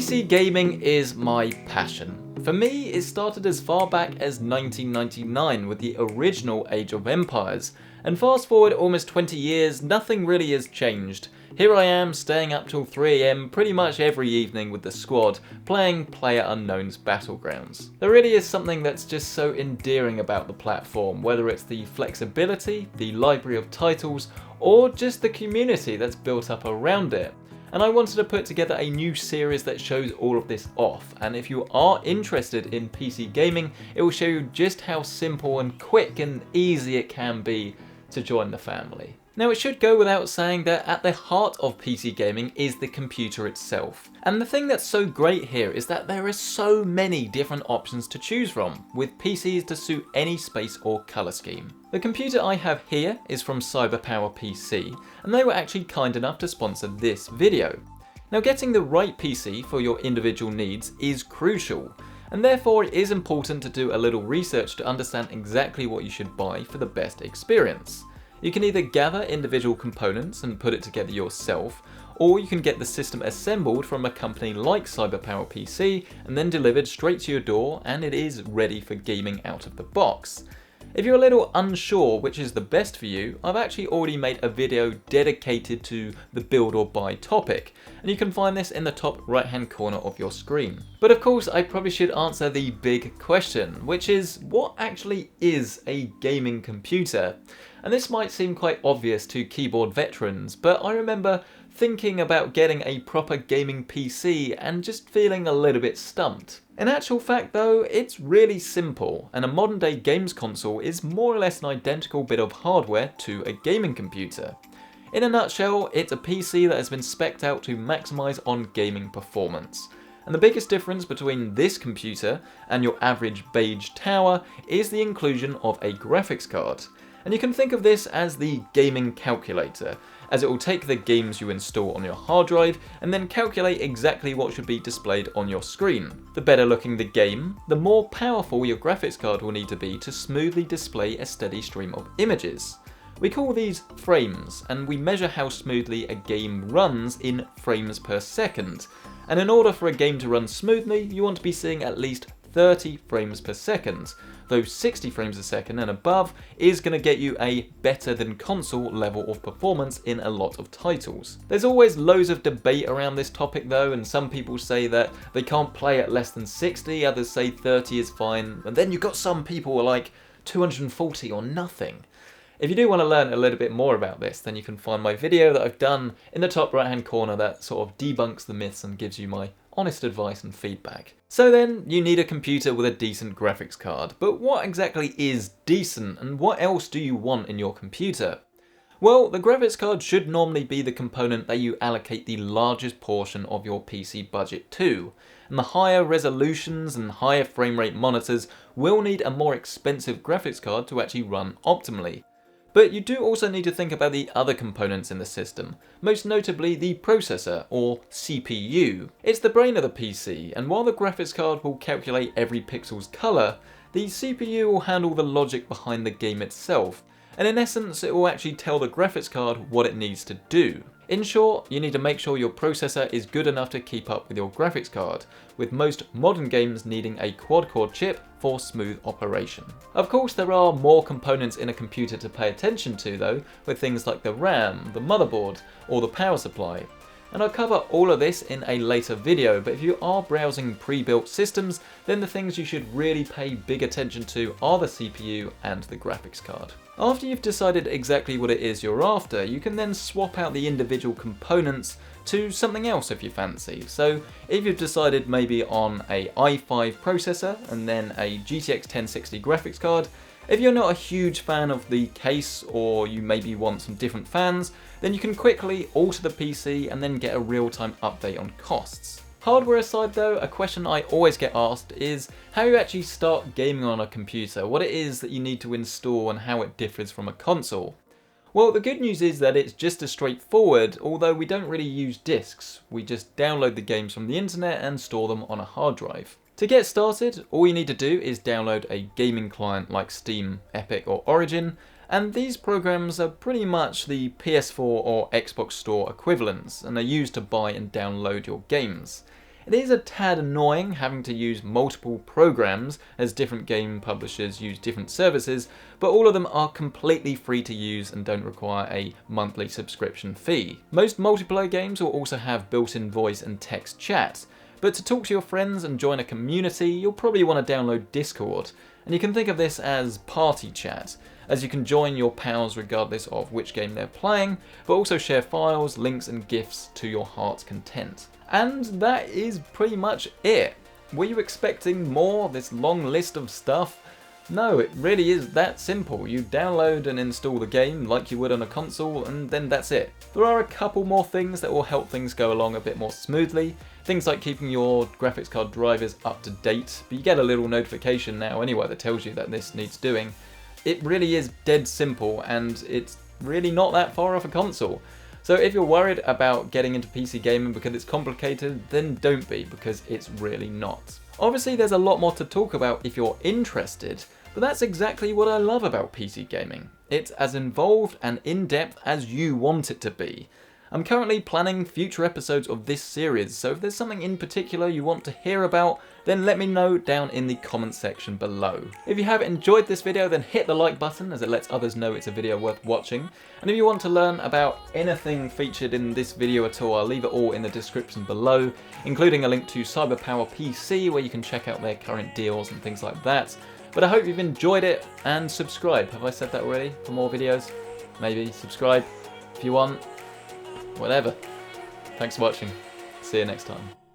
PC gaming is my passion. For me, it started as far back as 1999 with the original Age of Empires, and fast forward almost 20 years, nothing really has changed. Here I am, staying up till 3 AM pretty much every evening with the squad, playing PlayerUnknown's Battlegrounds. There really is something that's just so endearing about the platform, whether it's the flexibility, the library of titles, or just the community that's built up around it. And I wanted to put together a new series that shows all of this off, and if you are interested in PC gaming, it will show you just how simple and quick and easy it can be to join the family. Now, it should go without saying that at the heart of PC gaming is the computer itself. And the thing that's so great here is that there are so many different options to choose from, with PCs to suit any space or colour scheme. The computer I have here is from CyberPower PC, and they were actually kind enough to sponsor this video. Now, getting the right PC for your individual needs is crucial, and therefore it is important to do a little research to understand exactly what you should buy for the best experience. You can either gather individual components and put it together yourself, or you can get the system assembled from a company like CyberPower PC and then delivered straight to your door, and it is ready for gaming out of the box. If you're a little unsure which is the best for you, I've actually already made a video dedicated to the build or buy topic, and you can find this in the top right hand corner of your screen. But of course, I probably should answer the big question, which is, what actually is a gaming computer? And this might seem quite obvious to keyboard veterans, but I remember thinking about getting a proper gaming PC and just feeling a little bit stumped. In actual fact though, it's really simple, and a modern day games console is more or less an identical bit of hardware to a gaming computer. In a nutshell, it's a PC that has been spec'd out to maximise on gaming performance. And the biggest difference between this computer and your average beige tower is the inclusion of a graphics card. And you can think of this as the gaming calculator, as it will take the games you install on your hard drive and then calculate exactly what should be displayed on your screen. The better looking the game, the more powerful your graphics card will need to be to smoothly display a steady stream of images. We call these frames, and we measure how smoothly a game runs in frames per second. And in order for a game to run smoothly, you want to be seeing at least 30 frames per second, though 60 frames a second and above is going to get you a better than console level of performance in a lot of titles. There's always loads of debate around this topic though, and some people say that they can't play at less than 60, others say 30 is fine, and then you've got some people who are like 240 or nothing. If you do want to learn a little bit more about this, then you can find my video that I've done in the top right hand corner that sort of debunks the myths and gives you my honest advice and feedback. So then, you need a computer with a decent graphics card, but what exactly is decent, and what else do you want in your computer? Well, the graphics card should normally be the component that you allocate the largest portion of your PC budget to, and the higher resolutions and higher frame rate monitors will need a more expensive graphics card to actually run optimally. But you do also need to think about the other components in the system, most notably the processor, or CPU. It's the brain of the PC, and while the graphics card will calculate every pixel's colour, the CPU will handle the logic behind the game itself, and in essence it will actually tell the graphics card what it needs to do. In short, you need to make sure your processor is good enough to keep up with your graphics card, with most modern games needing a quad-core chip for smooth operation. Of course, there are more components in a computer to pay attention to though, with things like the RAM, the motherboard, or the power supply. And I'll cover all of this in a later video, but if you are browsing pre-built systems, then the things you should really pay big attention to are the CPU and the graphics card. After you've decided exactly what it is you're after, you can then swap out the individual components to something else if you fancy. So if you've decided maybe on a i5 processor and then a GTX 1060 graphics card, if you're not a huge fan of the case, or you maybe want some different fans, then you can quickly alter the PC and then get a real-time update on costs. Hardware aside though, a question I always get asked is how you actually start gaming on a computer, what it is that you need to install and how it differs from a console. Well, the good news is that it's just as straightforward, although we don't really use discs. We just download the games from the internet and store them on a hard drive. To get started, all you need to do is download a gaming client like Steam, Epic or Origin, and these programs are pretty much the PS4 or Xbox Store equivalents, and are used to buy and download your games. It is a tad annoying having to use multiple programs as different game publishers use different services, but all of them are completely free to use and don't require a monthly subscription fee. Most multiplayer games will also have built-in voice and text chat, but to talk to your friends and join a community, you'll probably want to download Discord, and you can think of this as party chat, as you can join your pals regardless of which game they're playing, but also share files, links and GIFs to your heart's content. And that is pretty much it. Were you expecting more, this long list of stuff? No, it really is that simple. You download and install the game like you would on a console, and then that's it. There are a couple more things that will help things go along a bit more smoothly. Things like keeping your graphics card drivers up to date, but you get a little notification now anyway that tells you that this needs doing. It really is dead simple, and it's really not that far off a console. So if you're worried about getting into PC gaming because it's complicated, then don't be, because it's really not. Obviously there's a lot more to talk about if you're interested, but that's exactly what I love about PC gaming. It's as involved and in-depth as you want it to be. I'm currently planning future episodes of this series, so if there's something in particular you want to hear about, then let me know down in the comment section below. If you have enjoyed this video, then hit the like button as it lets others know it's a video worth watching. And if you want to learn about anything featured in this video at all, I'll leave it all in the description below, including a link to Cyberpower PC where you can check out their current deals and things like that. But I hope you've enjoyed it, and subscribe. Have I said that already? For more videos? Maybe subscribe if you want. Whatever. Thanks for watching. See you next time.